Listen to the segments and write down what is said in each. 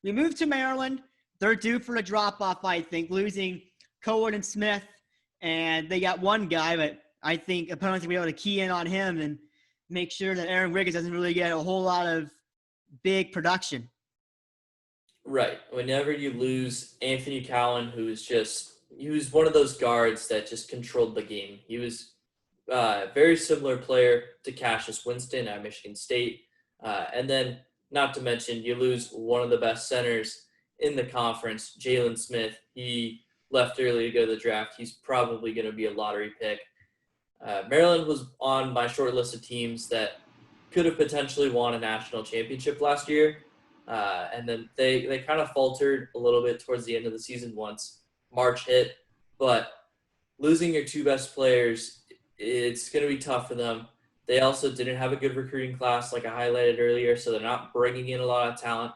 we move to Maryland. They're due for a drop-off, I think, losing Cohen and Smith, and they got one guy, but I think opponents will be able to key in on him and make sure that Aaron Wiggins doesn't really get a whole lot of big production. Right. Whenever you lose Anthony Cowan, he was one of those guards that just controlled the game. He was a very similar player to Cassius Winston at Michigan State. And then, not to mention, you lose one of the best centers in the conference, Jalen Smith. He left early to go to the draft. He's probably going to be a lottery pick. Maryland was on my short list of teams that could have potentially won a national championship last year. And then they kind of faltered a little bit towards the end of the season once March hit. But losing your two best players, it's going to be tough for them. They also didn't have a good recruiting class, like I highlighted earlier, so they're not bringing in a lot of talent.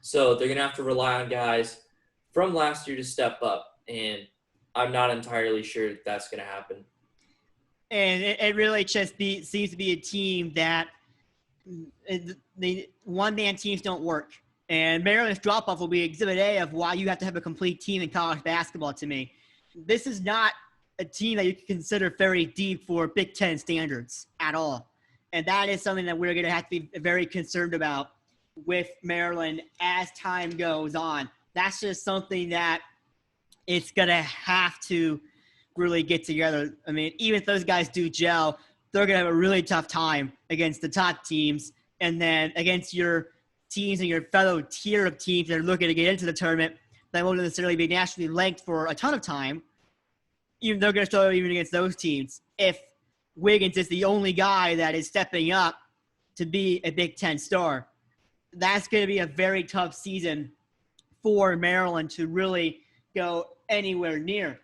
So they're going to have to rely on guys from last year to step up, and I'm not entirely sure that's going to happen. And it really just seems to be a team that the one-man teams don't work. And Maryland's drop-off will be exhibit A of why you have to have a complete team in college basketball to me. This is not a team that you can consider very deep for Big Ten standards at all. And that is something that we're going to have to be very concerned about with Maryland as time goes on. That's just something that it's going to have to really get together. I mean, even if those guys do gel, they're going to have a really tough time against the top teams. And then against your teams and your fellow tier of teams that are looking to get into the tournament that won't necessarily be nationally ranked for a ton of time, even they're going to struggle even against those teams. If Wiggins is the only guy that is stepping up to be a Big Ten star, that's going to be a very tough season for Maryland to really go anywhere near.